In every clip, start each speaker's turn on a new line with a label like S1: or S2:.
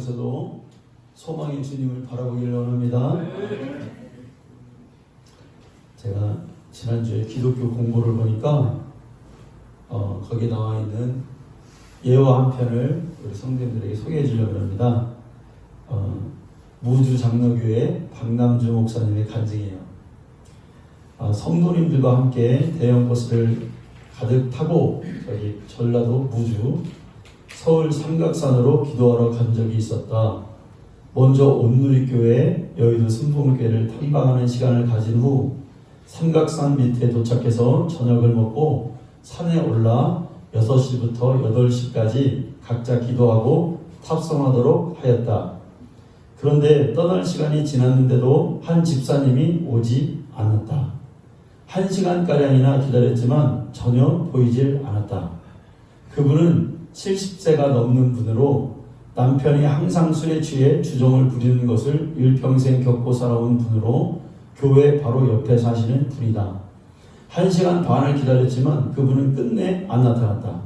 S1: 가운데서도 소망의 주님을 바라보기를 원합니다. 제가 지난주에 기독교 공부를 보니까 거기 나와 있는 예화 한 편을 우리 성도님들에게 소개해 주려고 합니다. 무주 장로교회 박남주 목사님의 간증이에요. 성도님들과 함께 대형 버스를 가득 타고 저희 전라도 무주 서울 삼각산으로 기도하러 간 적이 있었다. 먼저 온누리교회 여의도 순복음교회를 탐방하는 시간을 가진 후 삼각산 밑에 도착해서 저녁을 먹고 산에 올라 6시부터 8시까지 각자 기도하고 탑승하도록 하였다. 그런데 떠날 시간이 지났는데도 한 집사님이 오지 않았다. 1시간가량이나 기다렸지만 전혀 보이질 않았다. 그분은 70세가 넘는 분으로 남편이 항상 술에 취해 주정을 부리는 것을 일평생 겪고 살아온 분으로 교회 바로 옆에 사시는 분이다. 1시간 반을 기다렸지만 그분은 끝내 안 나타났다.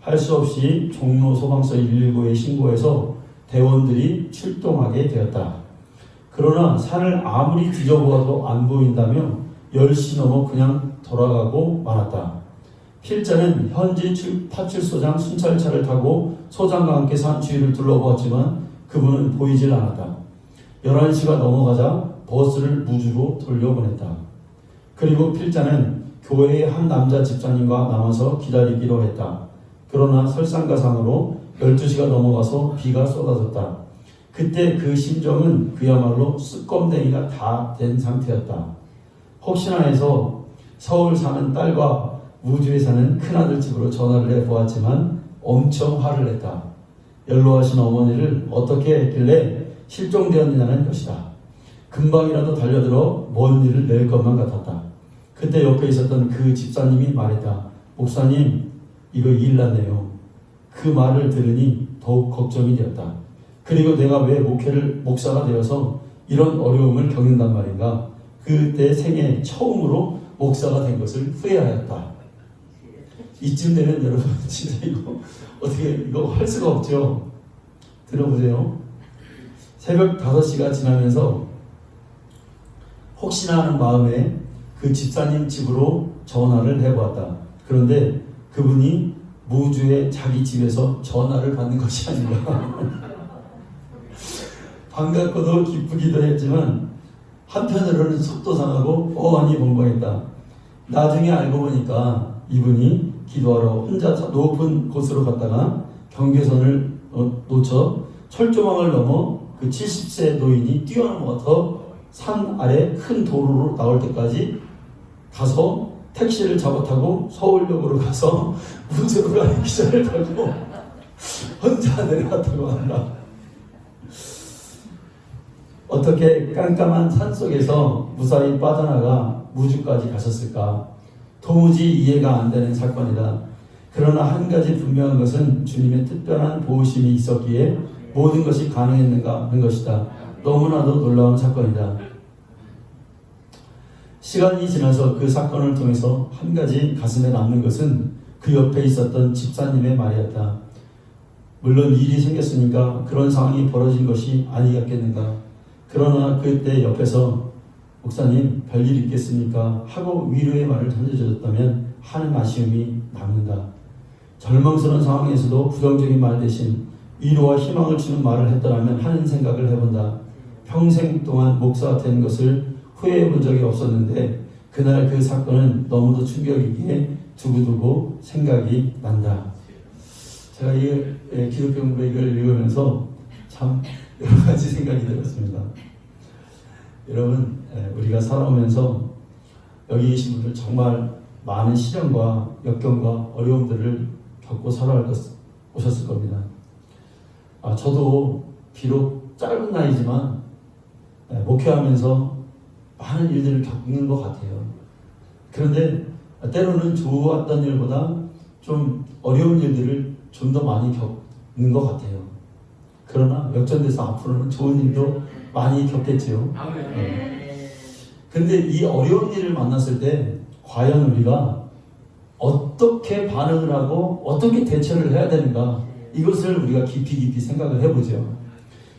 S1: 할 수 없이 종로 소방서 119에 신고해서 대원들이 출동하게 되었다. 그러나 산을 아무리 뒤져보아도 안 보인다며 10시 넘어 그냥 돌아가고 말았다. 필자는 현지 파출소장 순찰차를 타고 소장과 함께 산 주위를 둘러보았지만 그분은 보이질 않았다. 11시가 넘어가자 버스를 무주로 돌려보냈다. 그리고 필자는 교회의 한 남자 집사님과 남아서 기다리기로 했다. 그러나 설상가상으로 12시가 넘어가서 비가 쏟아졌다. 그때 그 심정은 그야말로 쓰꼼댕이가 다 된 상태였다. 혹시나 해서 서울 사는 딸과 무주에 사는 큰아들 집으로 전화를 해보았지만 엄청 화를 냈다. 연로하신 어머니를 어떻게 했길래 실종되었느냐는 것이다. 금방이라도 달려들어 먼 일을 낼 것만 같았다. 그때 옆에 있었던 그 집사님이 말했다. 목사님, 이거 일 났네요. 그 말을 들으니 더욱 걱정이 되었다. 그리고 내가 왜 목사가 되어서 이런 어려움을 겪는단 말인가. 그때 생애 처음으로 목사가 된 것을 후회하였다. 이쯤 되면 여러분 진짜 이거 할 수가 없죠. 들어보세요. 새벽 5시가 지나면서 혹시나 하는 마음에 그 집사님 집으로 전화를 해보았다. 그런데 그분이 무주의 자기 집에서 전화를 받는 것이 아닌가. 반갑고도 기쁘기도 했지만 한편으로는 속도 상하고 어안이 벙벙했다. 나중에 알고 보니까 이분이 기도하러 혼자 높은 곳으로 갔다가 경계선을 놓쳐 철조망을 넘어 그 70세 노인이 뛰어넘어서 산 아래 큰 도로로 나올 때까지 가서 택시를 잡아타고 서울역으로 가서 무주로 가는 기차를 타고 혼자 내려왔다고 한다. 어떻게 깜깜한 산속에서 무사히 빠져나가 무주까지 가셨을까? 도무지 이해가 안 되는 사건이다. 그러나 한 가지 분명한 것은 주님의 특별한 보호심이 있었기에 모든 것이 가능했는가 하는 것이다. 너무나도 놀라운 사건이다. 시간이 지나서 그 사건을 통해서 한 가지 가슴에 남는 것은 그 옆에 있었던 집사님의 말이었다. 물론 일이 생겼으니까 그런 상황이 벌어진 것이 아니었겠는가. 그러나 그때 옆에서 목사님 별일 있겠습니까? 하고 위로의 말을 던져줬다면 하는 아쉬움이 남는다. 절망스러운 상황에서도 부정적인 말 대신 위로와 희망을 주는 말을 했더라면 하는 생각을 해본다. 평생 동안 목사가 된 것을 후회해 본 적이 없었는데 그날 그 사건은 너무도 충격이기에 두고두고 생각이 난다. 제가 이 기독교 공부 이걸 읽으면서 참 여러 가지 생각이 들었습니다. 여러분, 우리가 살아오면서 여기 계신 분들 정말 많은 시련과 역경과 어려움들을 겪고 오셨을 겁니다. 저도 비록 짧은 나이지만 목회하면서 많은 일들을 겪는 것 같아요. 그런데 때로는 좋았던 일보다 좀 어려운 일들을 좀 더 많이 겪는 것 같아요. 그러나 역전돼서 앞으로는 좋은 일도 많이 겪겠지요. 그런데 이 어려운 일을 만났을 때 과연 우리가 어떻게 반응을 하고 어떻게 대처를 해야 되는가, 이것을 우리가 깊이 생각을 해보죠.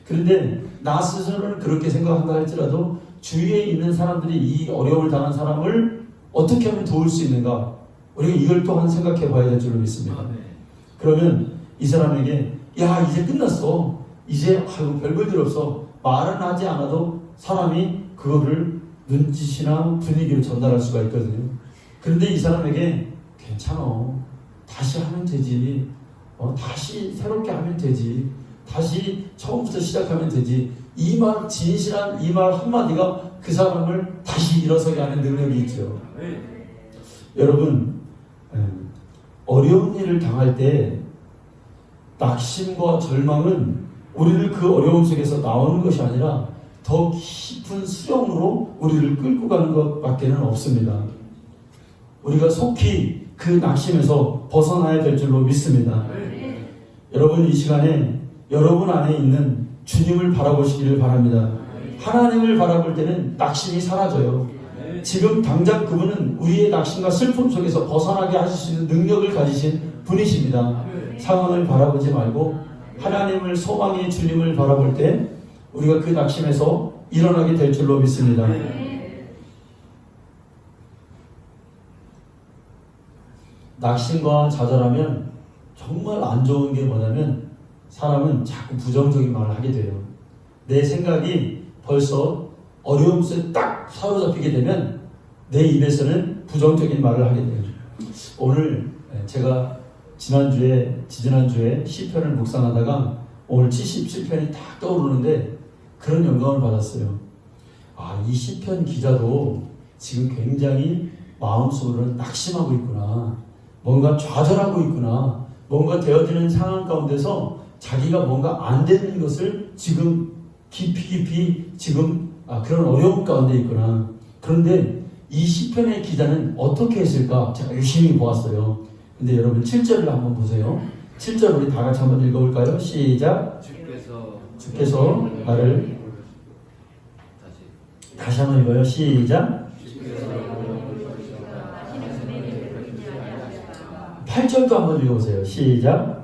S1: 그런데 나 스스로는 그렇게 생각한다 할지라도 주위에 있는 사람들이 이 어려움을 당한 사람을 어떻게 하면 도울 수 있는가, 우리가 이걸 또한 생각해 봐야 될 줄로 믿습니다. 그러면 이 사람에게 야 이제 끝났어, 이제 아이고 별볼일 없어, 말은 하지 않아도 사람이 그거를 눈짓이나 분위기로 전달할 수가 있거든요. 그런데 이 사람에게 괜찮아, 다시 하면 되지, 다시 새롭게 하면 되지, 다시 처음부터 시작하면 되지, 이 말, 진실한 이 말 한마디가 그 사람을 다시 일어서게 하는 능력이 있죠. 여러분, 어려운 일을 당할 때 낙심과 절망은 우리를 그 어려움 속에서 나오는 것이 아니라 더 깊은 수렁으로 우리를 끌고 가는 것밖에는 없습니다. 우리가 속히 그 낙심에서 벗어나야 될 줄로 믿습니다. 여러분, 이 시간에 여러분 안에 있는 주님을 바라보시기를 바랍니다. 하나님을 바라볼 때는 낙심이 사라져요. 지금 당장 그분은 우리의 낙심과 슬픔 속에서 벗어나게 하실 수 있는 능력을 가지신 분이십니다. 상황을 바라보지 말고 하나님을 소망의 주님을 바라볼 때 우리가 그 낙심에서 일어나게 될 줄로 믿습니다. 낙심과 좌절하면 정말 안 좋은 게 뭐냐면 사람은 자꾸 부정적인 말을 하게 돼요. 내 생각이 벌써 어려움 속에 딱 사로잡히게 되면 내 입에서는 부정적인 말을 하게 돼요. 오늘 제가 지지난주에 시편을 묵상하다가 오늘 77편이 딱 떠오르는데 그런 영감을 받았어요. 이 시편 기자도 지금 굉장히 마음속으로는 낙심하고 있구나, 뭔가 좌절하고 있구나, 뭔가 되어지는 상황 가운데서 자기가 뭔가 안 되는 것을 지금 깊이 지금 그런 어려움 가운데 있구나. 그런데 이 시편의 기자는 어떻게 했을까? 제가 유심히 보았어요. 근데 여러분 7절을 한번 보세요. 7절 우리 다 같이 한번 읽어볼까요? 시작. 주께서 나를 다시 한번 읽어요. 시작. 8절도 한번 읽어보세요. 시작.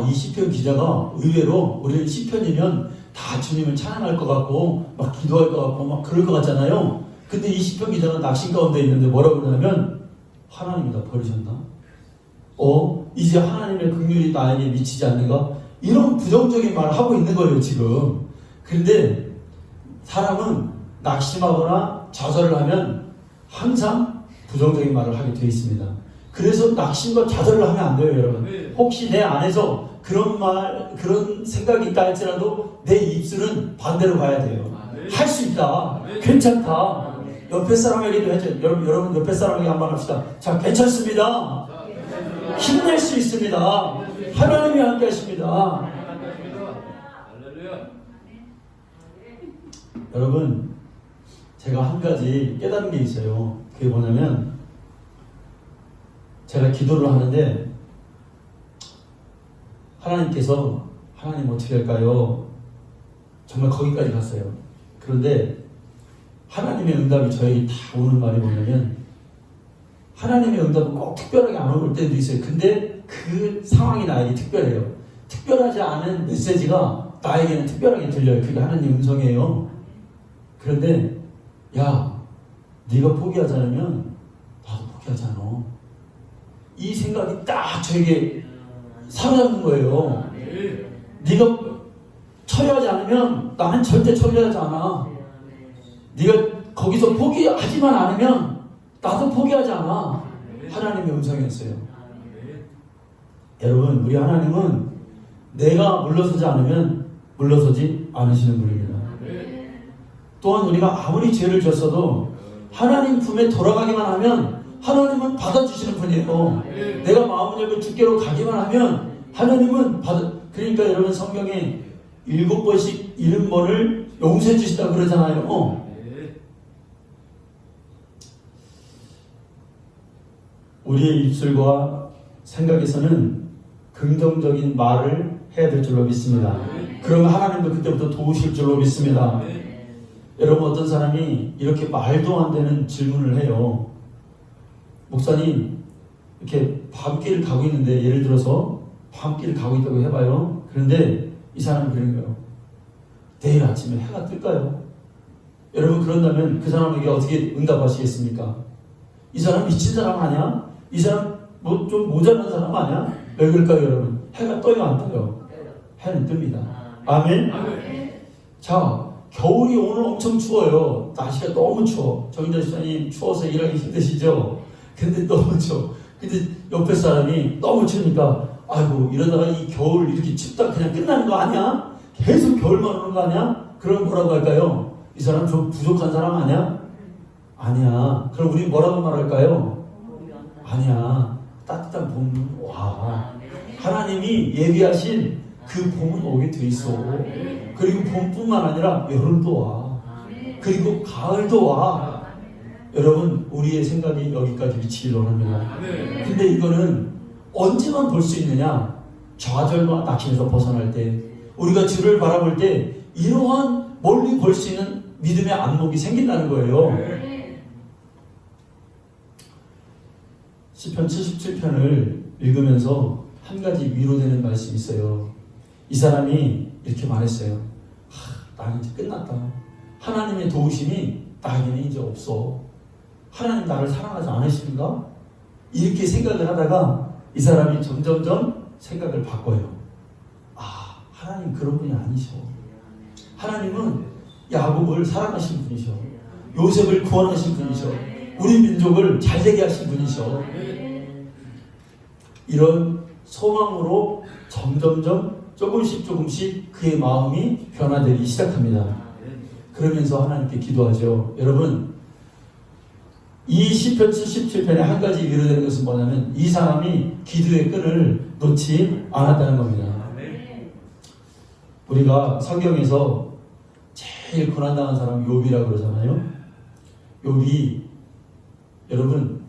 S1: 이 시편 기자가 의외로 우리는 시편이면 다 주님을 찬양할 것 같고 막 기도할 것 같고 막 그럴 것 같잖아요. 근데 이 시편 기자가 낙심 가운데 있는데 뭐라고 그러냐면 하나님이 나 버리셨나? 이제 하나님의 긍휼이 나에게 미치지 않는가? 이런 부정적인 말을 하고 있는 거예요 지금. 그런데 사람은 낙심하거나 좌절을 하면 항상 부정적인 말을 하게 되어 있습니다. 그래서 낙심과 좌절을 하면 안 돼요 여러분. 혹시 내 안에서 그런 생각이 있다 할지라도 내 입술은 반대로 가야 돼요. 할 수 있다, 괜찮다. 옆에 사람에게도 해줘. 여러분 옆에 사람에게 한번 합시다. 자, 괜찮습니다, 힘낼 수 있습니다, 하나님이 함께 하십니다. 여러분, 제가 한 가지 깨달은 게 있어요. 그게 뭐냐면 제가 기도를 하는데 하나님께서 하나님 어떻게 할까요? 정말 거기까지 갔어요. 그런데 하나님의 응답이 저에게 다 오는 말이 뭐냐면 하나님의 응답은 꼭 특별하게 안 올 때도 있어요. 근데 그 상황이 나에게 특별해요. 특별하지 않은 메시지가 나에게는 특별하게 들려요. 그게 하나님의 음성이에요. 그런데 야, 네가 포기하지 않으면 나도 포기하지 않아. 이 생각이 딱 저에게 사로잡는 거예요. 네가 처리하지 않으면 나는 절대 처리하지 않아. 네가 거기서 포기하지만 않으면 나도 포기하지 않아. 하나님의 음성이었어요. 여러분, 우리 하나님은 내가 물러서지 않으면 물러서지 않으시는 분입니다. 또한 우리가 아무리 죄를 졌어도 하나님 품에 돌아가기만 하면 하나님은 받아주시는 분이에요. 내가 마음을 열고 주께로 가기만 하면 하나님은 그러니까 여러분 성경에 7번씩 70번을 용서해 주신다고 그러잖아요. 우리의 입술과 생각에서는 긍정적인 말을 해야 될 줄로 믿습니다. 그러면 하나님도 그때부터 도우실 줄로 믿습니다. 여러분, 어떤 사람이 이렇게 말도 안 되는 질문을 해요. 목사님 이렇게 밤길을 가고 있는데, 예를 들어서 밤길을 가고 있다고 해봐요. 그런데 이 사람이 그런 거예요. 내일 아침에 해가 뜰까요? 여러분, 그런다면 그 사람에게 어떻게 응답하시겠습니까? 이 사람 미친 사람 아니야? 이 사람 뭐 좀 모자란 사람 아니야? 왜 그럴까요, 여러분? 해가 떠요, 안 떠요? 해는 뜹니다. 아멘? 자, 겨울이 오늘 엄청 추워요. 날씨가 너무 추워. 정인자 집사님 추워서 일하기 힘드시죠? 근데 너무 추워. 근데 옆에 사람이 너무 추우니까, 아이고, 이러다가 이 겨울 이렇게 춥다 그냥 끝나는 거 아니야? 계속 겨울만 오는 거 아니야? 그럼 뭐라고 할까요? 이 사람 좀 부족한 사람 아니야? 아니야. 그럼 우리 뭐라고 말할까요? 아니야. 따뜻한 봄 와. 하나님이 예비하신 그 봄은 오게 돼 있어. 그리고 봄뿐만 아니라 여름도 와. 그리고 가을도 와. 여러분, 우리의 생각이 여기까지 미치길 원합니다. 근데 이거는 언제만 볼 수 있느냐? 좌절과 낙심에서 벗어날 때, 우리가 주를 바라볼 때 이러한 멀리 볼 수 있는 믿음의 안목이 생긴다는 거예요. 시편 77편을 읽으면서 한 가지 위로되는 말씀이 있어요. 이 사람이 이렇게 말했어요. 나는 이제 끝났다. 하나님의 도우심이 나에게는 이제 없어. 하나님 나를 사랑하지 않으십니까? 이렇게 생각을 하다가 이 사람이 점점점 생각을 바꿔요. 하나님 그런 분이 아니셔. 하나님은 야곱을 사랑하신 분이셔. 요셉을 구원하신 분이셔. 우리 민족을 잘되게 하신 분이셔. 이런 소망으로 점점점 조금씩 그의 마음이 변화되기 시작합니다. 그러면서 하나님께 기도하죠. 여러분, 이 시편 77편에 한 가지 위로되는 것은 뭐냐면, 이 사람이 기도의 끈을 놓지 않았다는 겁니다. 우리가 성경에서 제일 고난당한 사람 욥이라고 그러잖아요. 욥이, 여러분,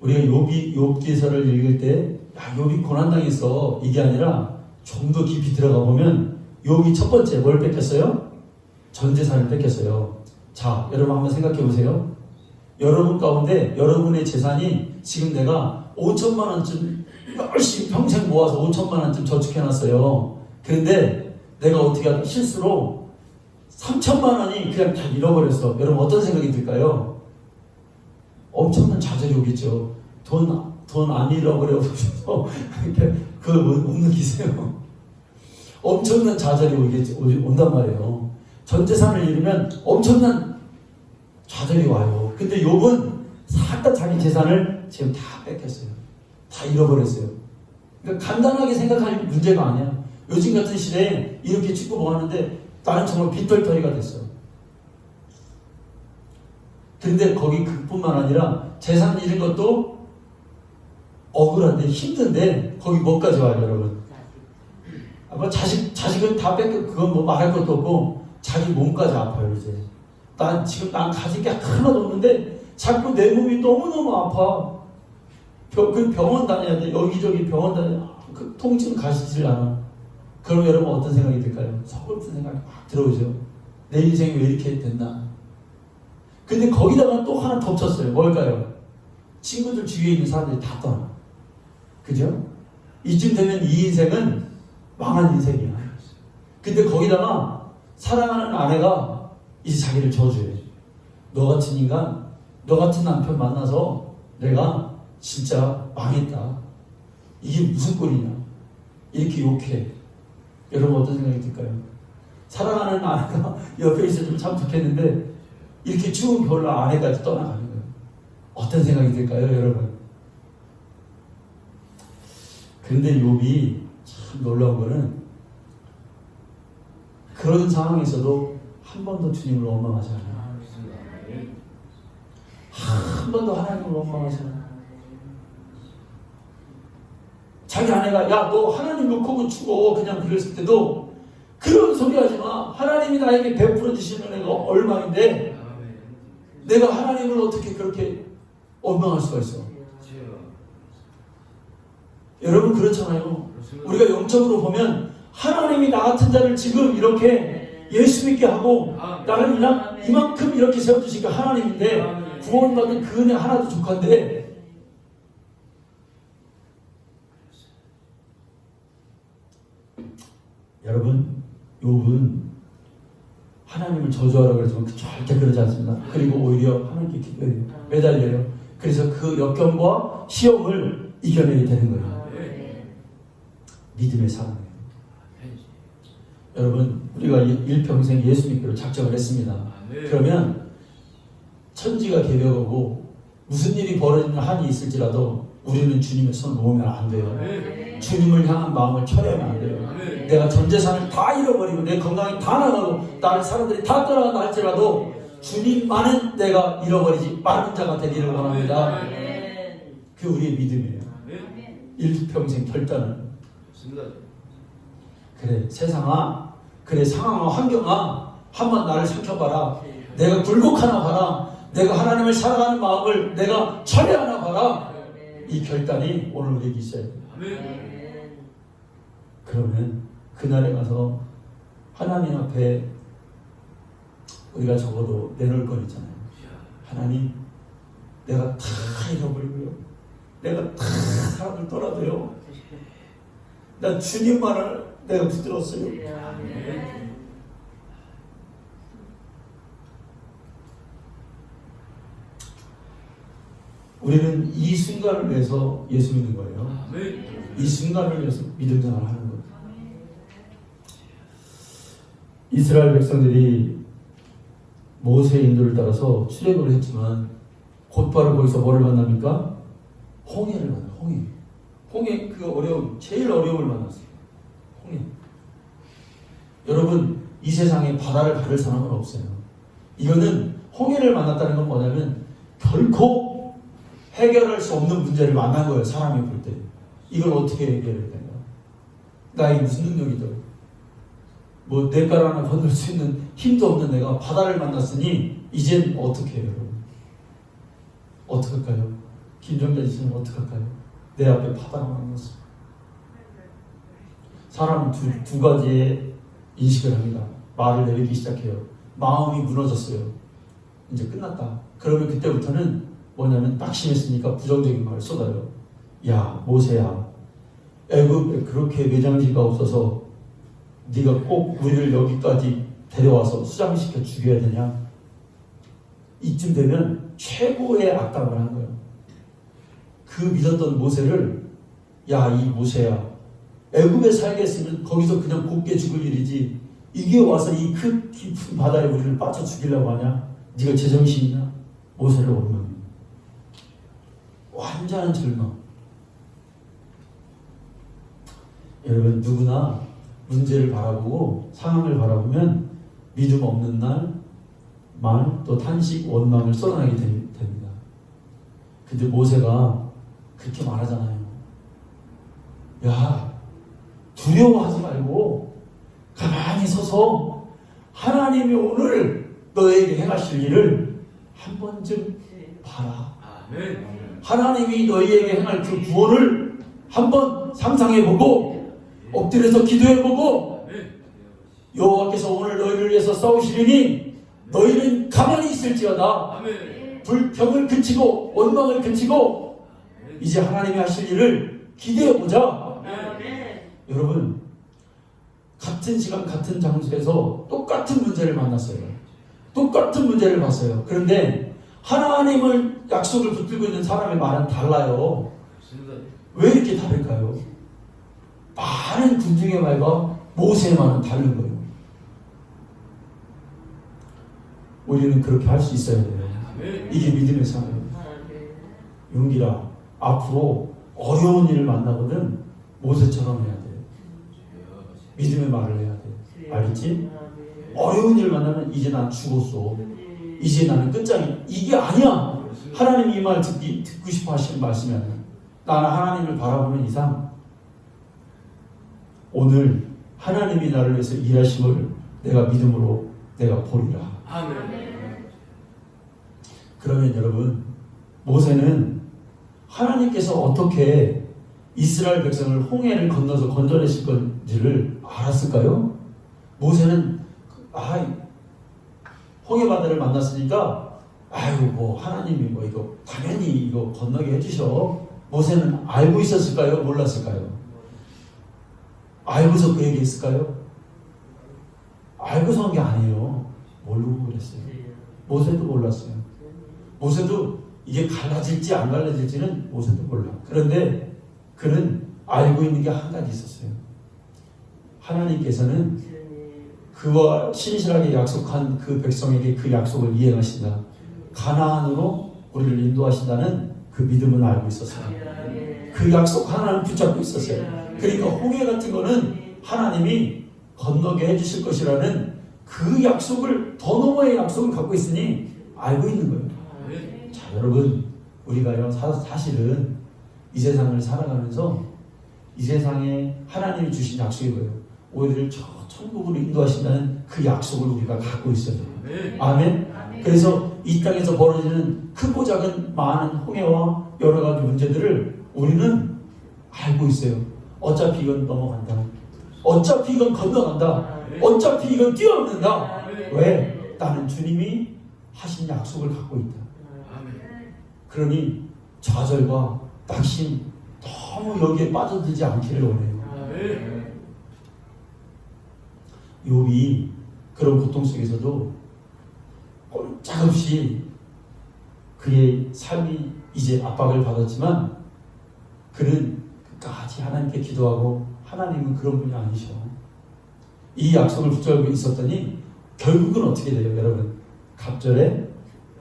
S1: 우리가 욥기서를 읽을 때 욥이 고난당했어, 이게 아니라 좀 더 깊이 들어가 보면 욥이 첫 번째 뭘 뺏겼어요? 전 재산을 뺏겼어요. 자, 여러분 한번 생각해 보세요. 여러분 가운데 여러분의 재산이 지금 내가 5천만 원쯤 열심히 평생 모아서 5천만 원쯤 저축해놨어요. 그런데 내가 어떻게 하다 실수로 3천만 원이 그냥 다 잃어버렸어. 여러분 어떤 생각이 들까요? 엄청난 좌절이 오겠죠. 돈 안 잃어버려서 그거 못 느끼세요? 엄청난 좌절이 온단 말이에요. 전 재산을 잃으면 엄청난 좌절이 와요. 근데 욥은 싹 다 자기 재산을 지금 다 뺏겼어요. 다 잃어버렸어요. 그러니까 간단하게 생각할 문제가 아니야. 요즘 같은 시대에 이렇게 찍고 뭐하는데 나는 정말 빚덜터리가 됐어. 그런데 거기 그뿐만 아니라 재산 잃은 것도 억울한데 힘든데 거기 뭐까지 와요, 여러분? 아마 자식은 다 뺏겨, 그건 뭐 말할 것도 없고 자기 몸까지 아파요. 이제 난 가진 게 하나도 없는데 자꾸 내 몸이 너무너무 아파. 그 병원 다녀야 돼. 여기저기 병원 다녀. 그 통증 가시질 않아. 그럼 여러분 어떤 생각이 들까요? 서글픈 생각이 막 들어오죠. 내 인생이 왜 이렇게 됐나? 근데 거기다가 또 하나 덮쳤어요. 뭘까요? 친구들 주위에 있는 사람들이 다 떠나. 그죠? 이쯤 되면 이 인생은 망한 인생이야. 근데 거기다가 사랑하는 아내가 이제 자기를 저주해. 너 같은 인간, 너 같은 남편 만나서 내가 진짜 망했다. 이게 무슨 꼴이냐. 이렇게 욕해. 여러분 어떤 생각이 들까요? 사랑하는 아내가 옆에 있어주면 참 좋겠는데 이렇게 추운 겨울로 아내까지 떠나가는 거예요. 어떤 생각이 들까요, 여러분? 그런데 욥이 참 놀라운 거는 그런 상황에서도 한 번도 주님을 원망하지 않아요. 한 번도 하나님을 원망하지 않아요. 자기 아내가 야, 너 하나님 욕하고 죽어 그냥 그랬을 때도 그런 소리 하지 마. 하나님이 나에게 베풀어 주시는 은혜가 얼마인데 내가 하나님을 어떻게 그렇게 원망할 수가 있어? 여러분 그렇잖아요. 우리가 영적으로 보면 하나님이 나 같은 자를 지금 이렇게 예수 믿게 하고 나를 이만큼 이렇게 세워주시니까 하나님인데 구원받은 그 은혜 하나도 족한데 여러분, 욥은 하나님을 저주하라고 그랬지만 절대 그러지 않습니다. 그리고 오히려 하나님께 기도해요. 매달려요. 그래서 그 역경과 시험을 이겨내게 되는 거예요. 믿음의 사랑이에요. 여러분, 우리가 일평생 예수 믿기로 작정을 했습니다. 그러면 천지가 개벽하고 무슨 일이 벌어지는 한이 있을지라도 우리는 주님의 손 놓으면 안 돼요. 주님을 향한 마음을 철회하면 안 돼요. 내가 전 재산을 다 잃어버리고 내 건강이 다 나가고 나를 사람들이 다 떠나간다 할지라도 주님만은 내가 잃어버리지 않은 자가 되기를 원합니다. 그게 우리의 믿음이에요. 일평생 결단을. 그래, 세상아, 그래, 상황아, 환경아, 한번 나를 살펴봐라. 내가 굴곡하나 봐라. 내가 하나님을 사랑하는 마음을 내가 철회하나 봐라. 이 결단이 오늘 우리에게 있어야 돼요. 그러면 그날에 가서 하나님 앞에 우리가 적어도 내놓을 건 있잖아요. 하나님, 내가 다 잃어버리고요. 내가 다 사람을 떠나도요. 난 주님만을 내가 붙들었어요. 우리는 이 순간을 위해서 예수 믿는 거예요. 이 순간을 위해서 믿음 생활을 하는 거예요. 이스라엘 백성들이 모세의 인도를 따라서 출애굽을 했지만 곧바로 거기서 뭐를 만납니까? 홍해를 만나요. 홍해 그 어려움, 제일 어려움을 만났어요. 홍해. 여러분, 이 세상에 바다를 가를 사람은 없어요. 이거는 홍해를 만났다는 건 뭐냐면 결코 해결할 수 없는 문제를 만난 거예요. 사람이 볼 때. 이걸 어떻게 해결해야 되나? 나에게 무슨 능력이 더? 뭐 냇가를 하나 건널 수 있는 힘도 없는 내가 바다를 만났으니 이젠 어떻게 해요, 여러분? 어떡할까요? 김정자 지사님 어떡할까요? 내 앞에 바다가 만났어. 사람은 두 가지의 인식을 합니다. 말을 내리기 시작해요. 마음이 무너졌어요. 이제 끝났다. 그러면 그때부터는 뭐냐면 낙심했으니까 부정적인 말을 쏟아요. 야, 모세야, 애굽에 그렇게 매장지가 없어서 네가 꼭 우리를 여기까지 데려와서 수장시켜 죽여야 되냐? 이쯤 되면 최고의 악담을 한 거예요. 그 믿었던 모세를, 야, 이 모세야, 애굽에 살겠으면 거기서 그냥 곱게 죽을 일이지 이게 와서 이 큰 깊은 바다에 우리를 빠져 죽이려고 하냐? 네가 제정신이냐? 모세를 원망해. 완전한 절망. 여러분, 누구나 문제를 바라보고 상황을 바라보면 믿음 없는 날, 말, 또 탄식, 원망을 쏟아내게 됩니다. 근데 모세가 그렇게 말하잖아요. 야, 두려워하지 말고 가만히 서서 하나님이 오늘 너에게 행하실 일을 한 번쯤 봐라. 하나님이 너희에게 행할 그 구원을 한번 상상해보고 엎드려서 기도해보고 여호와께서 오늘 너희를 위해서 싸우시리니 너희는 가만히 있을지어다. 불평을 그치고 원망을 그치고 이제 하나님이 하실 일을 기대해보자. 여러분, 같은 시간 같은 장소에서 똑같은 문제를 만났어요. 똑같은 문제를 봤어요. 그런데 하나님을 약속을 붙들고 있는 사람의 말은 달라요. 왜 이렇게 다를까요? 많은 군중의 말과 모세의 말은 다른 거예요. 우리는 그렇게 할 수 있어야 돼요. 이게 믿음의 삶이에요. 용기라, 앞으로 어려운 일을 만나거든 모세처럼 해야 돼. 믿음의 말을 해야 돼. 알겠지? 어려운 일을 만나면 이제 난 죽었어. 이제 나는 끝장이야. 이게 아니야. 하나님이 이 말 듣고 싶어 하시는 말씀이 아니야. 나는 하나님을 바라보는 이상 오늘 하나님이 나를 위해서 일하심을 내가 믿음으로 내가 보리라. 그러면 여러분, 모세는 하나님께서 어떻게 이스라엘 백성을 홍해를 건너서 건져내실 건지를 알았을까요? 모세는 홍해 바다를 만났으니까 아유 뭐 하나님이 뭐 이거 당연히 이거 건너게 해주셔. 모세는 알고 있었을까요? 몰랐을까요? 알고서 그 얘기했을까요? 알고서 한 게 아니에요. 모르고 그랬어요. 모세도 몰랐어요. 모세도 이게 갈라질지 안 갈라질지는 모세도 몰라. 그런데 그는 알고 있는 게 한 가지 있었어요. 하나님께서는 그와 신실하게 약속한 그 백성에게 그 약속을 이행하신다. 가나안으로 우리를 인도하신다는 그 믿음은 알고 있었어요. 그 약속 하나는 붙잡고 있었어요. 그러니까 홍해 같은 거는 하나님이 건너게 해주실 것이라는 그 약속을, 더 너머의 약속을 갖고 있으니 알고 있는 거예요. 자, 여러분, 우리가요, 사실은 이 세상을 살아가면서 이 세상에 하나님이 주신 약속이 뭐예요? 우리를 저 천국으로 인도하신다는 그 약속을 우리가 갖고 있어요. 아멘? 그래서 이 땅에서 벌어지는 크고 작은 많은 홍해와 여러 가지 문제들을 우리는 알고 있어요. 어차피 이건 넘어간다. 어차피 이건 건너간다. 어차피 이건 뛰어넘는다. 왜? 나는 주님이 하신 약속을 갖고 있다. 그러니 좌절과 낙심 너무 여기에 빠져들지 않기를 원해요. 욥이 그런 고통 속에서도 꼼짝없이 그의 삶이 이제 압박을 받았지만 그는 끝까지 하나님께 기도하고, 하나님은 그런 분이 아니셔. 이 약속을 붙잡고 있었더니 결국은 어떻게 돼요, 여러분? 갑절에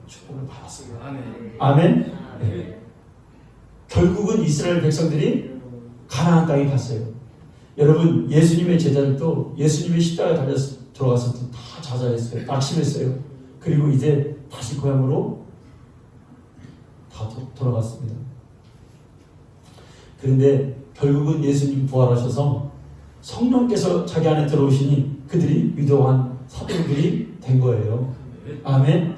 S1: 축복을 받았어요. 아멘. 네. 결국은 이스라엘 백성들이 가나안 땅에 갔어요. 여러분, 예수님의 제자들도 예수님의 십자가에 들어가서 다 좌절했어요. 낙심했어요. 그리고 이제 다시 고향으로 다 돌아갔습니다. 그런데 결국은 예수님 부활하셔서 성령께서 자기 안에 들어오시니 그들이 위대한 사도들이 된 거예요. 아멘.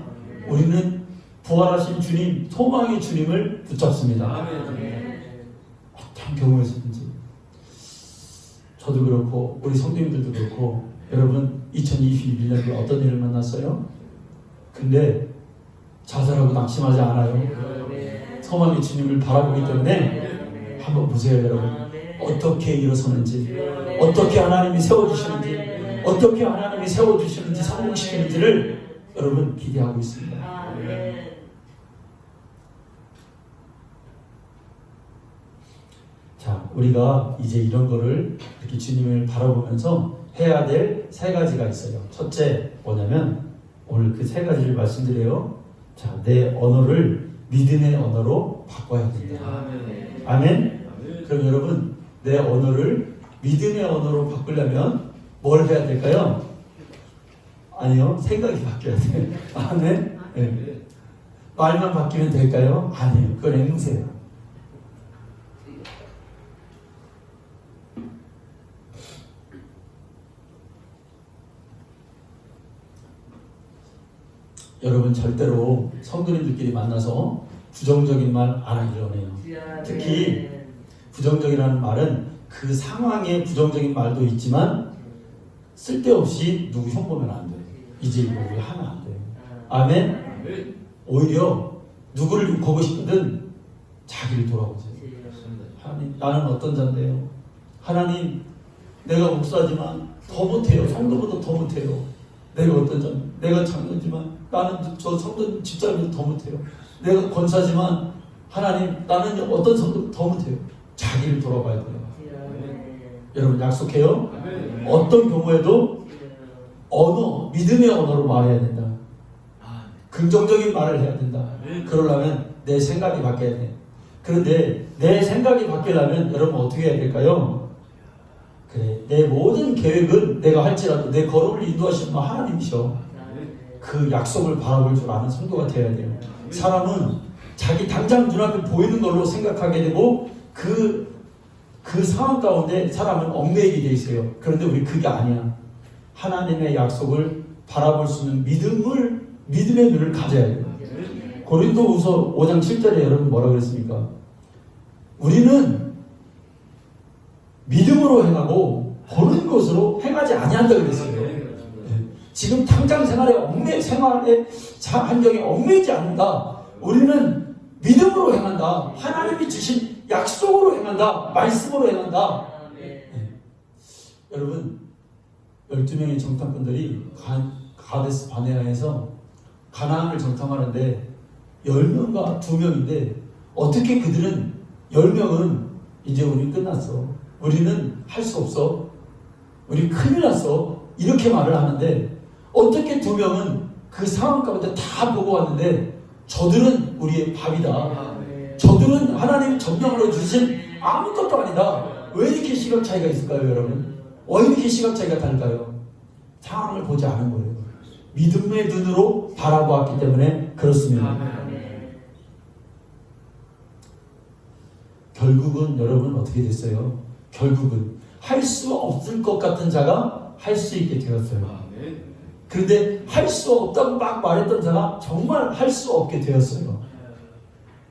S1: 우리는 부활하신 주님, 소망의 주님을 붙잡습니다. 어떤 경우에서든지. 저도 그렇고 우리 성도님들도 그렇고, 여러분 2021년도에 어떤 일을 만났어요? 근데 좌절하고 낙심하지 않아요. 소망의 주님을 바라보기 때문에 한번 보세요, 여러분. 어떻게 일어서는지, 어떻게 하나님이 세워주시는지, 어떻게 하나님이 세워주시는지, 성공시키는지를 여러분 기대하고 있습니다. 자, 우리가 이제 이런 거를 이렇게 주님을 바라보면서 해야 될 세 가지가 있어요. 첫째, 뭐냐면 오늘 그 세 가지를 말씀드려요. 자, 내 언어를 믿음의 언어로 바꿔야 된다. 아멘. 그럼 여러분, 내 언어를 믿음의 언어로 바꾸려면 뭘 해야 될까요? 아니요, 생각이 바뀌어야 돼요. 아멘. 네. 말만 바뀌면 될까요? 아니에요. 그건 앵무새예요. 여러분, 절대로 성도님들끼리 만나서 부정적인 말 안 하기로 해요. 특히 부정적이라는 말은 그 상황에 부정적인 말도 있지만 쓸데없이 누구 흉보면 안 돼요. 이제 이거 우리 하면 안 돼요. 아멘. 오히려 누구를 욕하고 싶거든 자기를 돌아보세요. 하나님, 나는 어떤 자인데요? 하나님, 내가 목사지만 더 못해요. 성도보다 더 못해요. 내가 어떤 자, 내가 장로지만 나는 저 성도 집사님보다 더 못해요. 내가 권사지만 하나님, 나는 어떤 성도 더 못해요. 자기를 돌아봐야 돼요. 여러분, 약속해요. 어떤 경우에도 언어, 믿음의 언어로 말해야 된다. 긍정적인 말을 해야 된다. 그러려면 내 생각이 바뀌어야 돼. 그런데 내 생각이 바뀌려면 여러분 어떻게 해야 될까요? 그래, 내 모든 계획은 내가 할지라도 내 걸음을 인도하시는 분 하나님이셔. 그 약속을 바라볼 줄 아는 성도가 되어야 돼요. 사람은 자기 당장 눈앞에 보이는 걸로 생각하게 되고 그 상황 가운데 사람은 얽매이게 돼 있어요. 그런데 우리 그게 아니야. 하나님의 약속을 바라볼 수 있는 믿음의 눈을 가져야 돼요. 고린도후서 5장 7절에 여러분 뭐라 그랬습니까? 우리는 믿음으로 행하고 보는 것으로 행하지 아니한다 그랬어요. 지금 당장 생활의 환경에 얽매이지 않는다. 우리는 믿음으로 행한다. 하나님이 주신 약속으로 행한다. 말씀으로 행한다. 네. 여러분, 12명의 정탐꾼들이 가데스 바네아에서 가나안을 정탐하는데 10명과 2명인데 어떻게 그들은 10명은 이제 우리 끝났어. 우리는 할 수 없어. 우리 큰일 났어. 이렇게 말을 하는데 어떻게 2명은 그 상황 가운데 다 보고 왔는데 저들은 우리의 밥이다. 저들은 하나님이 정령으로 주신 아무것도 아니다. 왜 이렇게 시각 차이가 있을까요, 여러분? 왜 이렇게 시각 차이가 다를까요? 상황을 보지 않은 거예요. 믿음의 눈으로 바라보았기 때문에 그렇습니다. 결국은 여러분 어떻게 됐어요? 결국은 할 수 없을 것 같은 자가 할 수 있게 되었어요. 그런데 할 수 없다고 막 말했던 자가 정말 할 수 없게 되었어요.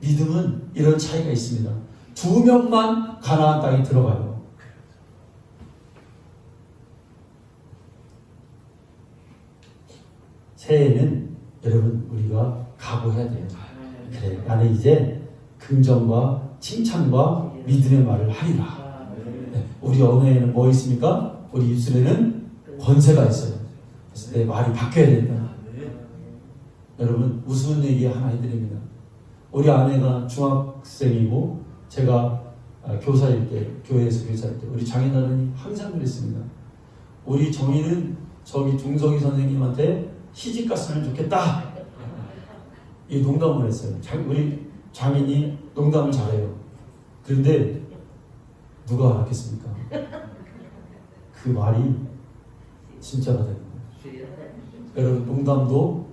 S1: 믿음은 이런 차이가 있습니다. 2명만 가나안 땅에 들어가요. 새해에는 여러분 우리가 각오해야 돼요. 그래, 나는 이제 긍정과 칭찬과 믿음의 말을 하리라. 네, 우리 언어에는 뭐 있습니까? 우리 입술에는 권세가 있어요. 그래서 내 말이 바뀌어야 된다. 여러분 우스운 얘기 하나 해드립니다. 우리 아내가 중학생이고 제가 교사일 때, 교회에서 교사일 때 우리 장인어른이 항상 그랬습니다. 우리 정희는 저기 중성희 선생님한테 시집 갔으면 좋겠다. 이 농담을 했어요. 우리 장인이 농담을 잘해요. 그런데 누가 알았겠습니까? 그 말이 진짜가 되는 거예요. 여러분 농담도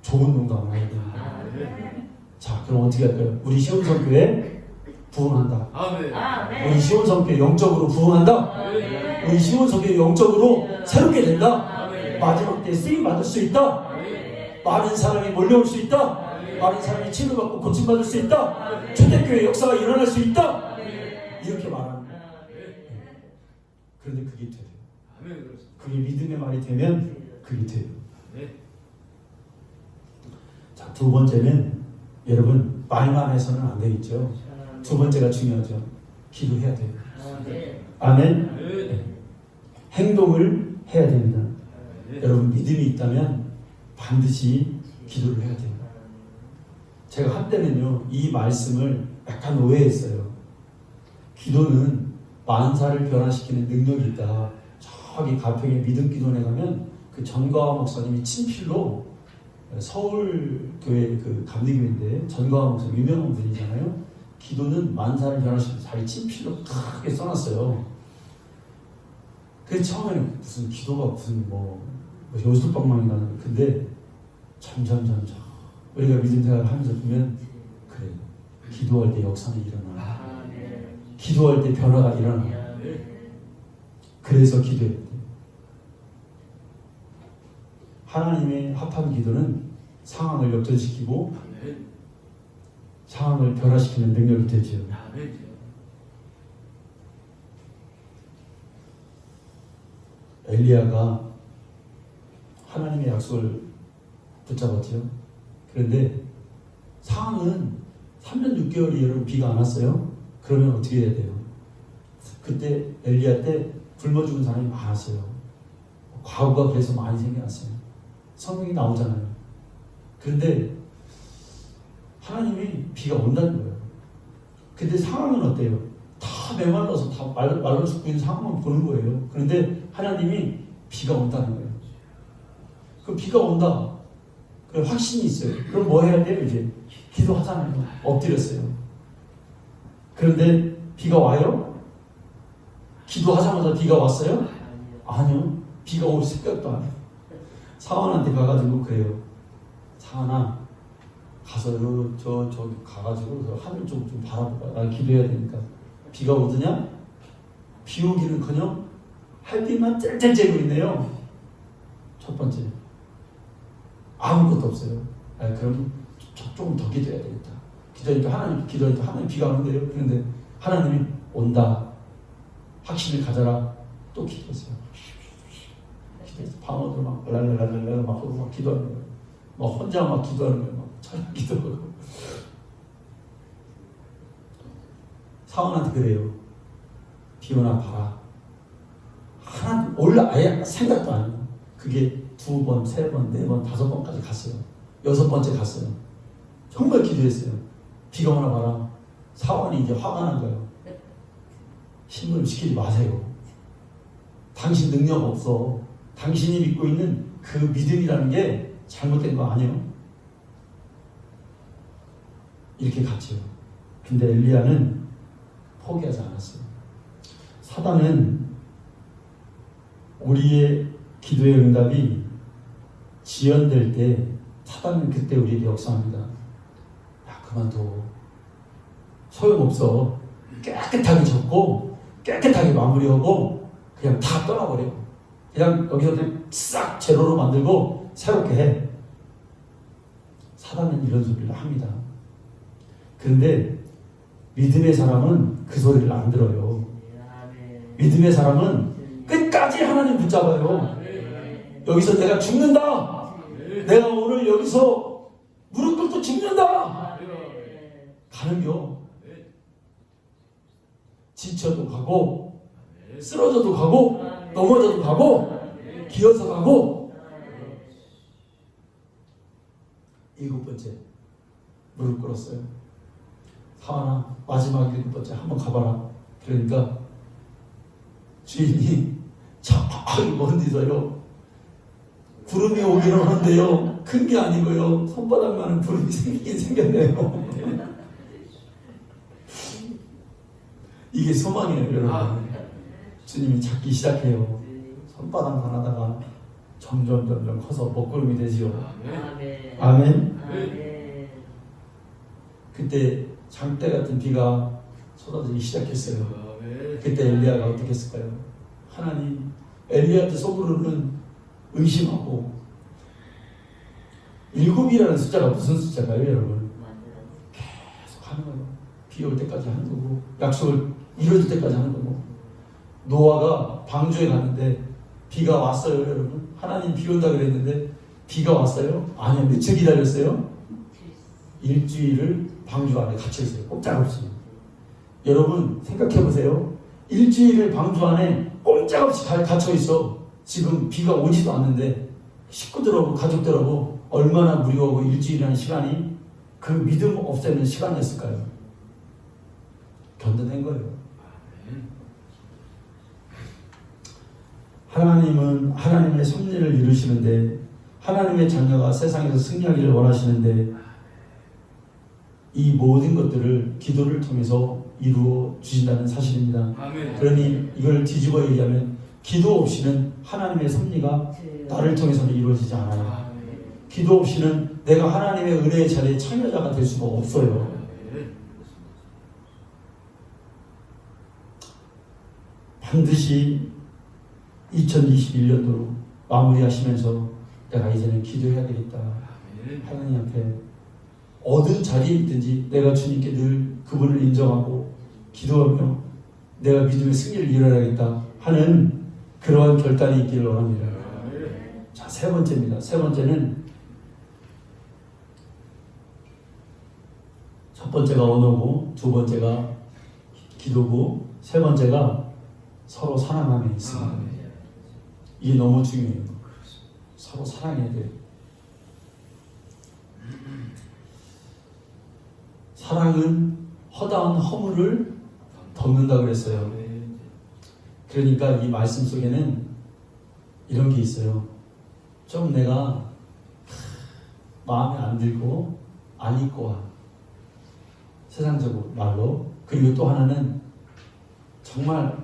S1: 좋은 농담을 해야 됩니다. 자, 그럼 어떻게 할까요? 우리 시온성교회 부흥한다. 우리 시온성교회 영적으로 부흥한다. 우리 시온성교회 영적으로 새롭게 된다. 마지막 때 쓰임 받을 수 있다. 많은 사람이 몰려올 수 있다. 많은 사람이 치료받고 고침받을 수 있다. 초대교회 역사가 일어날 수 있다. 이렇게 말하는 거예요. 그런데 그게 돼요. 그게 믿음의 말이 되면 그게 돼요. 자, 두 번째는 여러분 말만 해서는 안 되겠죠. 두 번째가 중요하죠. 기도해야 돼요. 아멘. 네. 행동을 해야 됩니다. 여러분 믿음이 있다면 반드시 기도를 해야 돼요. 제가 한때는요 이 말씀을 약간 오해했어요. 기도는 만사를 변화시키는 능력이 있다. 저기 가평의 믿음기도원에 가면 그 전가와 목사님이 친필로 서울교회 그 감리교회인데 전가와 목사님 유명한 분이잖아요. 기도는 만사를 변화시키는 자기 친필로 크게 써놨어요. 그래서 처음에는 무슨 기도가 무슨 뭐 요술방망이 나는 근데 점점 우리가 믿음 생활을 하면서 보면 그래 기도할 때 역사는 일어나. 기도할 때 변화가 일어나. 그래서 기도해야 돼. 하나님의 합한 기도는 상황을 역전시키고 상황을 변화시키는 능력이 되죠. 엘리야가 하나님의 약속을 붙잡았죠. 그런데 상황은 3년 6개월이 여러분 비가 안 왔어요. 그러면 어떻게 해야 돼요? 그때 엘리야 때 굶어 죽은 사람이 많았어요. 과부가 그래서 많이 생겨났어요. 성경이 나오잖아요. 그런데 하나님이 비가 온다는 거예요. 근데 상황은 어때요? 다 메말라서 다 말라 죽고 있는 상황만 보는 거예요. 그런데 하나님이 비가 온다는 거예요. 그 비가 온다. 그 확신이 있어요. 그럼 뭐 해야 돼요? 이제 기도하잖아요. 엎드렸어요. 그런데 비가 와요? 기도하자마자 비가 왔어요? 아니요. 비가 올 생각도 안 해요. 사원한테 가가지고 그래요. 사원아, 가서 저기 가가지고 하늘 좀 바라보라. 나 기도해야 되니까. 비가 오더냐? 비 오기는커녕 햇빛만 쨍쨍 쬐고 있네요. 첫 번째. 아무것도 없어요. 그럼 조금 더 기도해야 되겠다. 기도하니까 하나님 비가 오는데요. 그런데 하나님이 온다. 확신을 가져라. 또 기도했어요. 기도해서 방언으로 막 랄랄랄랄 막 하고 막 기도하는 거예요. 막 혼자 막 기도하는 거예요. 막 찬양 기도하고. 사원한테 그래요. 비 오나 봐라. 하나 올 아예 생각도 안 해요. 그게 2번, 3번, 4번, 5번까지 갔어요. 6번째 갔어요. 정말 기도했어요. 비가 오나 봐라. 사원이 이제 화가 난 거예요. 힘을 시키지 마세요. 당신 능력 없어. 당신이 믿고 있는 그 믿음이라는 게 잘못된 거 아니에요? 이렇게 갔죠. 근데 엘리야는 포기하지 않았어요. 사단은 우리의 기도의 응답이 지연될 때 사단은 그때 우리에게 역사합니다. 야, 그만둬. 소용없어. 깨끗하게 접고 깨끗하게 마무리하고 그냥 다 떠나버려. 그냥 여기서 그냥 싹 제로로 만들고 새롭게 해. 사단은 이런 소리를 합니다. 그런데 믿음의 사람은 그 소리를 안 들어요. 믿음의 사람은 끝까지 하나님 붙잡아요. 여기서 내가 죽는다. 내가 오늘 여기서 무릎 꿇고 죽는다. 가는겨. 지쳐도 가고 쓰러져도 가고 넘어져도 가고 기어서 가고. 7번째 무릎 꿇었어요. 사완아, 마지막 7번째 한번 가봐라. 그러니까 주인이 저기 먼 데서요 구름이 오기는 하는데요 큰 게 아니고요 손바닥만한 구름이 생기긴 생겼네요. 이게 소망이에요, 여러분. 주님이 찾기 시작해요. 손바닥만 하다가 점점 커서 먹구름이 되지요. 아멘. 그때 장대 같은 비가 쏟아지기 시작했어요. 그때 엘리야가 어떻게 했을까요? 하나님, 엘리야한테 속으로는 의심하고 7이라는 숫자가 무슨 숫자가요, 여러분? 계속 하는 거예요. 비 올 때까지 하는 거고 약속을 이루어질 때까지 하는 거고. 노아가 방주에 갔는데 비가 왔어요, 여러분. 하나님 비 온다 그랬는데 비가 왔어요? 아니요. 며칠 기다렸어요? 일주일을 방주 안에 갇혀있어요. 꼼짝없이. 여러분 생각해보세요. 일주일을 방주 안에 꼼짝없이 갇혀있어. 지금 비가 오지도 않는데 식구들하고 가족들하고 얼마나 무료하고 일주일이라는 시간이 그 믿음 없애는 시간이었을까요? 견뎌낸 거예요. 하나님은 하나님의 섭리를 이루시는데 하나님의 자녀가 세상에서 승리하기를 원하시는데 이 모든 것들을 기도를 통해서 이루어 주신다는 사실입니다. 아멘. 그러니 이걸 뒤집어 얘기하면 기도 없이는 하나님의 섭리가 나를 통해서는 이루어지지 않아요. 기도 없이는 내가 하나님의 은혜의 자리에 참여자가 될 수가 없어요. 반드시 2021년도로 마무리하시면서 내가 이제는 기도해야 되겠다. 하나님 앞에 어느 자리에 있든지 내가 주님께 늘 그분을 인정하고 기도하며 내가 믿음의 승리를 이뤄야겠다 하는 그러한 결단이 있기를 원합니다. 자, 3번째입니다. 3번째는 첫 번째가 언어고 2번째가 기도고 3번째가 서로 사랑함에 있습니다. 이게 너무 중요해요. 서로 사랑해야 돼요. 사랑은 허다한 허물을 덮는다 그랬어요. 그러니까 이 말씀 속에는 이런 게 있어요. 좀 내가 마음에 안 들고 안 입고 와. 세상적으로 말로. 그리고 또 하나는 정말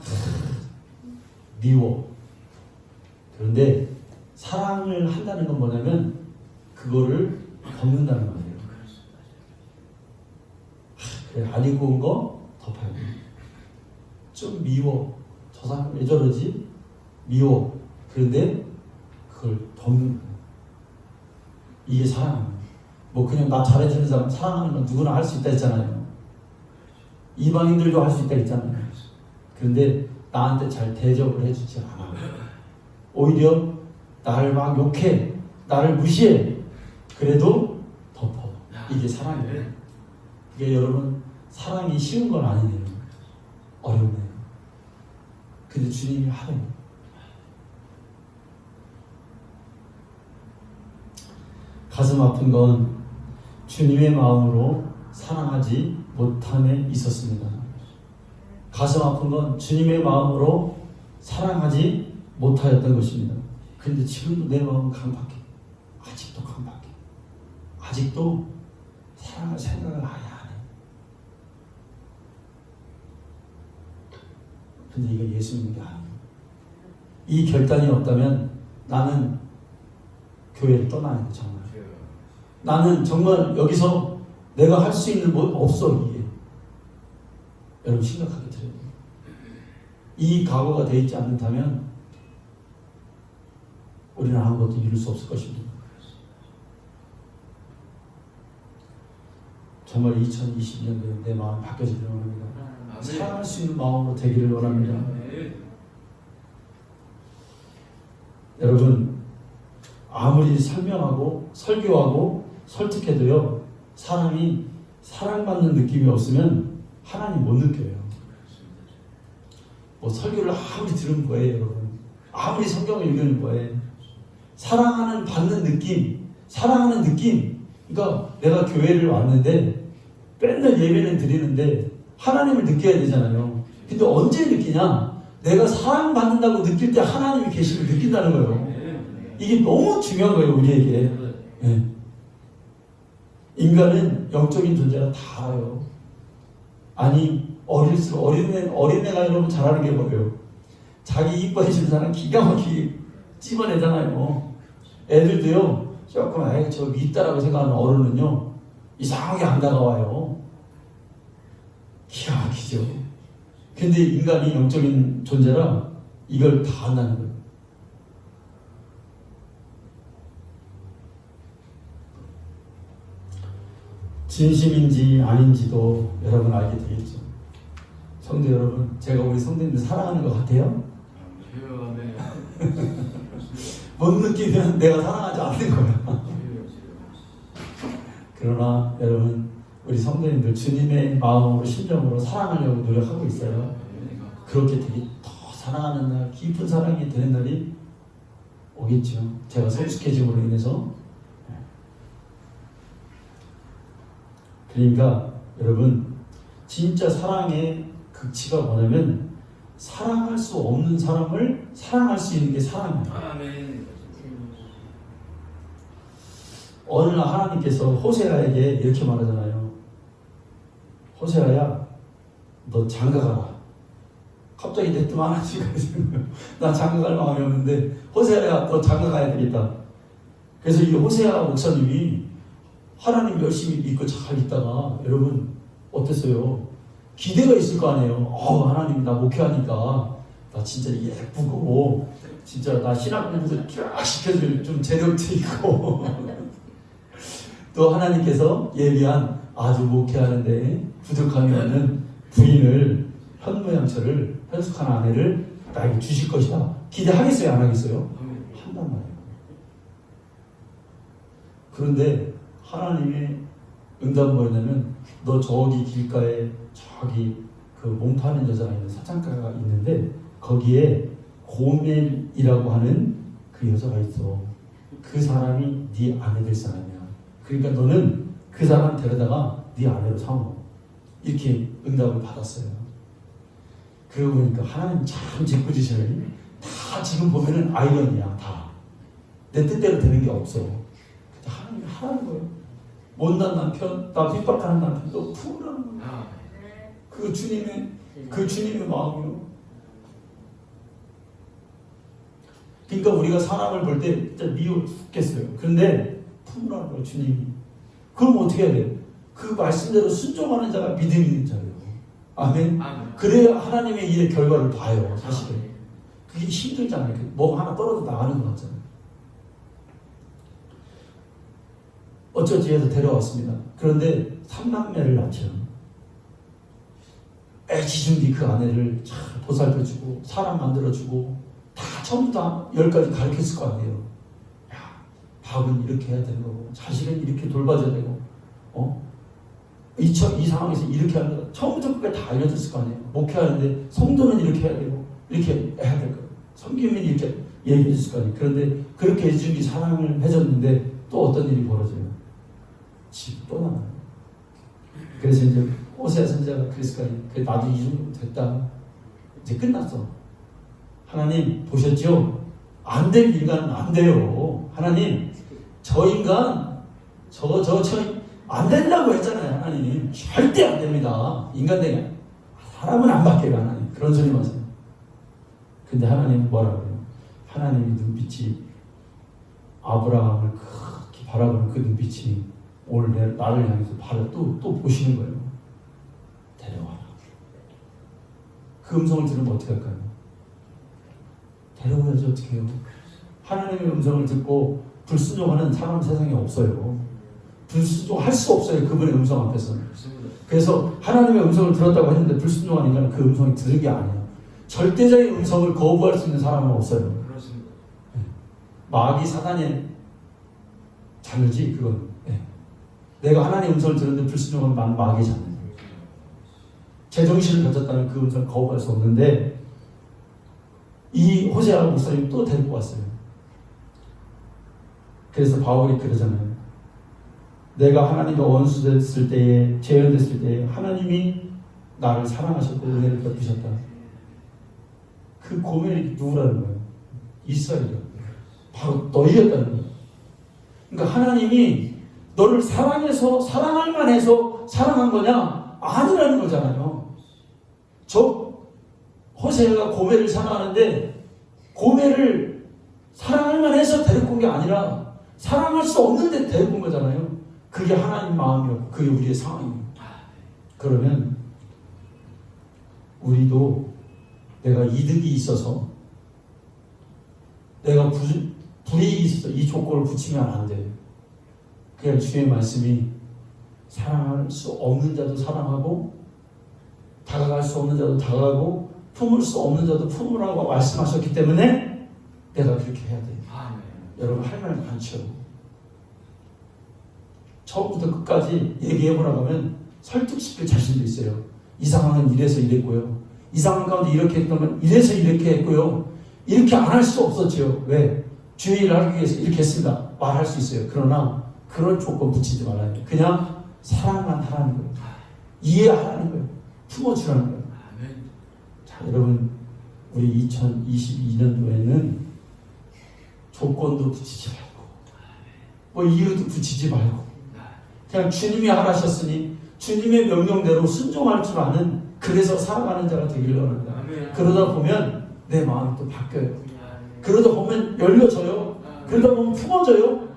S1: 미워. 그런데 사랑을 한다는 건 뭐냐면 그거를 덮는다는 말이에요. 그래, 안 입고 온 거 덮어야 돼. 좀 미워. 저 사람 왜 저러지? 미워. 그런데 그걸 덮는 거예요. 이게 사랑입니다. 뭐 그냥 나 잘해주는 사람 사랑하는 건 누구나 할 수 있다 했잖아요. 이방인들도 할 수 있다 했잖아요. 그런데 나한테 잘 대접을 해주지 않아. 오히려 나를 막 욕해. 나를 무시해. 그래도 덮어. 이게 사랑이에요. 이게 여러분 사랑이 쉬운 건 아니네요. 어렵네요. 근데 주님이 하래요. 가슴 아픈 건 주님의 마음으로 사랑하지 못함에 있었습니다. 가슴 아픈 건 주님의 마음으로 사랑하지 못하였던 것입니다. 그런데 지금도 내 마음은 강박해. 아직도 강박해. 아직도 사랑할 생각을 아예 안 해. 근데 이거 예수 믿는 게 아니에요. 이 결단이 없다면 나는 교회를 떠나야 돼. 정말 나는 정말 여기서 내가 할 수 있는 뭐 없어. 이게 여러분 심각하게 들어요. 이 각오가 되어 있지 않는다면 우리는 아무것도 이룰 수 없을 것입니다. 정말 2020년도에 내 마음 바뀌어지기를 원합니다. 사랑할 수 있는 마음으로 되기를 원합니다. 여러분, 아무리 설명하고 설교하고 설득해도요, 사람이 사랑받는 느낌이 없으면 하나님 못 느껴요. 뭐 설교를 아무리 들은 거예요, 여러분. 아무리 성경을 읽는 거예요. 사랑하는 받는 느낌, 사랑하는 느낌. 그러니까 내가 교회를 왔는데 맨날 예배는 드리는데 하나님을 느껴야 되잖아요. 근데 언제 느끼냐? 내가 사랑받는다고 느낄 때 하나님이 계심을 느낀다는 거예요. 이게 너무 중요한 거예요, 우리에게. 네. 인간은 영적인 존재라 다 알아요. 아니, 어릴수록 어린애가 여러분 잘하는 게 뭐예요? 자기 이뻐해 주는 사람 기가 막히게 찝어내잖아요. 애들도요, 조금 저 있다라고 생각하는 어른은요, 이상하게 안 다가와요. 기가 막히죠. 근데 인간이 영적인 존재라 이걸 다 안다는 거예요. 진심인지 아닌지도 여러분 알게 되겠죠. 성도 여러분, 제가 우리 성도님들 사랑하는 것 같아요? 못 느끼면 내가 사랑하지 않는 거야. 그러나 여러분, 우리 성도님들 주님의 마음으로 심정으로 사랑하려고 노력하고 있어요. 그렇게 되게 더 사랑하는 날, 깊은 사랑이 되는 날이 오겠죠. 제가 성숙해짐으로 인해서. 그러니까 여러분, 진짜 사랑의 극치가 뭐냐면 사랑할 수 없는 사람을 사랑할 수 있는 게 사랑이에요. 어느 날 하나님께서 호세아에게 이렇게 말하잖아요. 호세아야, 너 장가가라. 갑자기 대뜸 하나씩 나 장가갈 마음이 없는데 호세아야, 너 장가가야 되겠다. 그래서 이 호세아 목사님이 하나님 열심히 믿고 잘 있다가 여러분 어땠어요? 기대가 있을 거 아니에요. 하나님 나 목회하니까 나 진짜 예쁘고 진짜 나 신학 공부도 쫙 시켜줄 좀 재력도 있고 또 하나님께서 예비한 아주 목회하는데 부족함이 없는 부인을 현모양처를 현숙한 아내를 나에게 주실 것이다. 기대하겠어요? 안 하겠어요? 한단 말이에요. 그런데 하나님의 응답은 뭐였냐면 너 저기 길가에 저기 그 몸 파는 여자가 있는 사창가가 있는데 거기에 고멜이라고 하는 그 여자가 있어. 그 사람이 네 아내 될 사람이야. 그러니까 너는 그 사람 데려다가 네 아내로 삼어. 이렇게 응답을 받았어요. 그러고 보니까 하나님 참 짓궂으셔요. 다 지금 보면은 아이러니야. 다 내 뜻대로 되는 게 없어. 근데 하나님이 하라는 거예요. 못난 남편, 나 핍박하는 남편 너 품으라는 거예요. 그 주님의 마음이요. 그러니까 우리가 사람을 볼 때 진짜 미워 죽겠어요. 그런데 품으라는 거예요, 주님이. 그럼 어떻게 해야 돼요? 그 말씀대로 순종하는 자가 믿음 있는 자예요. 아멘. 그래야 하나님의 일의 결과를 봐요, 사실은. 그게 힘들잖아요. 뭐가 하나 떨어져 나가는 것 같잖아요. 어쩌지 해서 데려왔습니다. 그런데 3남매를 낳죠. 애지중지 그 아내를 잘 보살펴주고 사람 만들어주고 다 처음부터 10가지 가르쳤을 거 아니에요. 야, 밥은 이렇게 해야 되는 거고 자식은 이렇게 돌봐줘야 되고 이 상황에서 이렇게 하는 거 처음부터 끝까지 다 알려줬을 거 아니에요. 목회하는데 성도는 이렇게 해야 되고 이렇게 해야 될 거예요. 섬기면 이렇게 얘기해 줬을 거 아니에요. 그런데 그렇게 애지중지 사랑을 해줬는데 또 어떤 일이 벌어져요? 집 떠나요. 그래서 이제 호세아 선지자가 그랬을 거예요. 그래, 나도 이 정도 됐다. 이제 끝났어. 하나님 보셨죠? 안 될 인간은 안 돼요. 하나님 저 인간 안 된다고 했잖아요. 하나님 절대 안 됩니다. 인간 되게 사람은 안 바뀌어요. 하나님 그런 소리 마세요. 근데 하나님은 뭐라고 해요? 하나님의 눈빛이 아브라함을 그렇게 바라보는 그 눈빛이 오늘 나를 향해서 바로 또 보시는 거예요. 데려와라. 그 음성을 들으면 어떻게 할까요? 데려와야지 어떻게 해요? 하나님의 음성을 듣고 불순종하는 사람 세상에 없어요. 불순종할 수 없어요. 그분의 음성 앞에서는. 그래서 하나님의 음성을 들었다고 했는데 불순종하는 인간은 그 음성이 들은 게 아니에요. 절대적인 음성을 거부할 수 있는 사람은 없어요. 마귀 사단의 자녀지 그건. 내가 하나님의 음성을 들었는데 불순종하면 난 마귀의 자녀. 제정신을 가졌다는 그 음성을 거부할 수 없는데 이 호세아 목사님 또 데리고 왔어요. 그래서 바울이 그러잖아요. 내가 하나님과 원수됐을 때에 재현됐을 때에 하나님이 나를 사랑하셨고 은혜를 베푸셨다. 그 고멜이 누구라는 거예요? 이스라엘이라는 거예요. 바로 너희였다는 거예요. 그러니까 하나님이 너를 사랑해서 사랑할 만해서 사랑한 거냐? 아니라는 거잖아요. 저 호세아가 고멜을 사랑하는데 고멜을 사랑할 만해서 데리고 온 게 아니라 사랑할 수 없는데 데리고 온 거잖아요. 그게 하나님 마음이었고 그게 우리의 상황입니다. 그러면 우리도 내가 이득이 있어서 내가 불이익이 있어서 이 조건을 붙이면 안 돼요. 그냥 주의 말씀이 사랑할 수 없는 자도 사랑하고 다가갈 수 없는 자도 다가가고 품을 수 없는 자도 품으라고 말씀하셨기 때문에 내가 그렇게 해야 돼요. 여러분 할 말 많죠. 처음부터 끝까지 얘기해보라고 하면 설득시킬 자신도 있어요. 이 상황은 이래서 이랬고요. 이 상황 가운데 이렇게 했다면 이래서 이렇게 했고요. 이렇게 안 할 수 없었죠. 왜? 주의 일을 하기 위해서 이렇게 했습니다. 말할 수 있어요. 그러나 그런 조건 붙이지 말아야 돼요. 그냥 사랑만 하라는 거예요. 이해하라는 거예요. 품어주라는 거예요. 자, 여러분 우리 2022년도에는 조건도 붙이지 말고 뭐 이유도 붙이지 말고 그냥 주님이 하라셨으니 주님의 명령대로 순종할 줄 아는 그래서 살아가는 자가 되기를 원합니다. 그러다 보면 내 마음이 또 바뀌어요. 그러다 보면 열려져요. 그러다 보면 품어져요.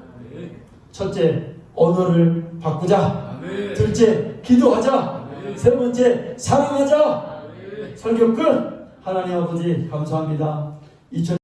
S1: 첫째, 언어를 바꾸자. 둘째, 기도하자. 세 번째, 사랑하자. 설교 끝. 하나님 아버지 감사합니다.